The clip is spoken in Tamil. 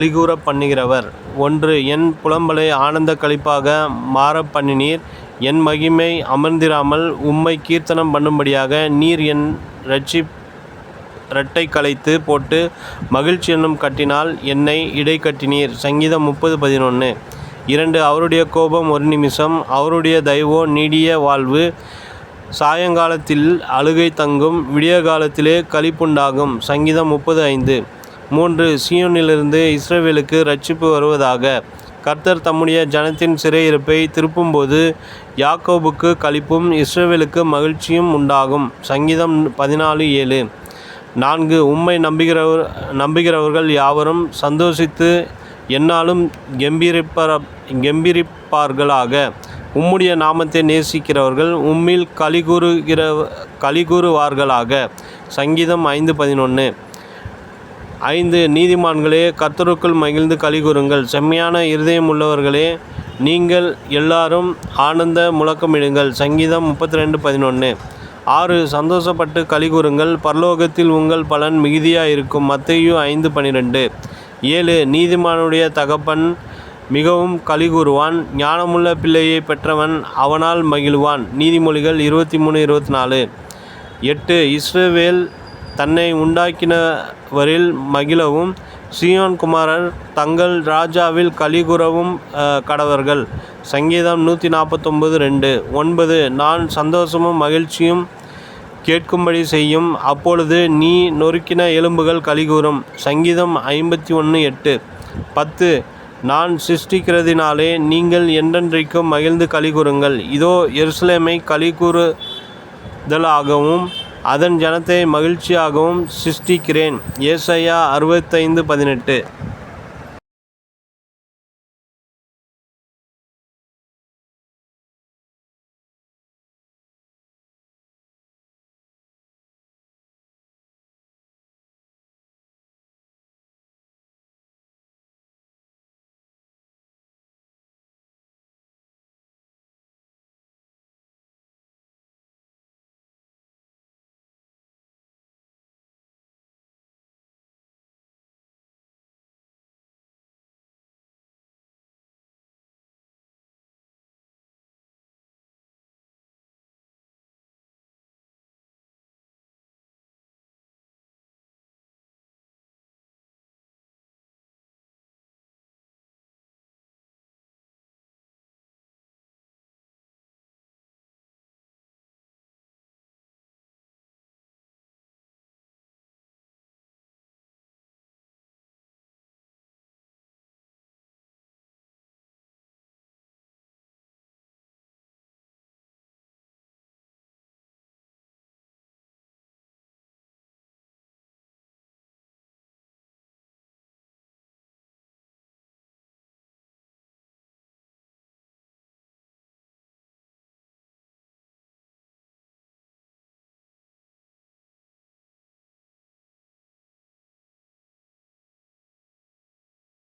களிகூரப் பண்ணுகிறவர். 1. என் புலம்பலை ஆனந்த களிப்பாக மாறப் பண்ணினீர். என் மகிமை அமர்ந்திராமல் உம்மைக் கீர்த்தனம் பண்ணும்படியாக நீர் என் இரட்டை களைத்து போட்டு மகிழ்ச்சி என்னும் கட்டினால் என்னை இடைக்கட்டினீர். சங்கீதம் 30:11. 2. அவருடைய கோபம் ஒரு நிமிஷம், அவருடைய தயவோ நீடிய வாழ்வு. சாயங்காலத்தில் அழுகை தங்கும், விடிய காலத்திலே களிப்புண்டாகும். சங்கீதம் 30:5. 3. சீயோனிலிருந்து இஸ்ரவேலுக்கு இரட்சிப்பு வருவதாக. கர்த்தர் தம்முடைய ஜனத்தின் சிறையிருப்பை திருப்பும்போது யாக்கோபுக்கு களிப்பும் இஸ்ரவேலுக்கு மகிழ்ச்சியும் உண்டாகும். சங்கீதம் 14:7. 4. உம்மை நம்புகிறவர்கள் யாவரும் சந்தோஷித்து எந்நாளும் கெம்பீரிப்பார்களாக. உம்முடைய நாமத்தை நேசிக்கிறவர்கள் உம்மில் களிகூறுவார்களாக. சங்கீதம் 5:11. 5. நீதிமான்களே, கர்த்தருக்குள் மகிழ்ந்து களிகூருங்கள். செம்மையான இருதயம் உள்ளவர்களே, நீங்கள் எல்லாரும் ஆனந்த முழக்கமிடுங்கள். சங்கீதம் 32:11. 6. சந்தோஷப்பட்டு களிகூருங்கள், பரலோகத்தில் உங்கள் பலன் மிகுதியாயிருக்கும். மத்தேயு 5:12. 7. நீதிமானுடைய தகப்பன் மிகவும் களிகூருவான், ஞானமுள்ள பிள்ளையை பெற்றவன் அவனால் மகிழ்வான். நீதிமொழிகள் 23:24. 8. இஸ்ரவேல் தன்னை உண்டாக்கினவரில் மகிழவும் சீயோன் குமாரர் தங்கள் ராஜாவில் களிகூரவும் கடவர்கள். சங்கீதம் 149:2. 9. நான் சந்தோஷமும் மகிழ்ச்சியும் கேட்கும்படி செய்யும், அப்பொழுது நீ நொறுக்கின எலும்புகள் களிகூரும். சங்கீதம் 51:8. 10. நான் சிருஷ்டிக்கிறதினாலே நீங்கள் என்றென்றைக்கும் மகிழ்ந்து களிகூருங்கள். இதோ எருசலேமை களிகூறுதலாகவும் அதன் ஜனத்தை மகிழ்ச்சியாகவும் சிருஷ்டிக்கிறேன். ஏசாயா 65:18.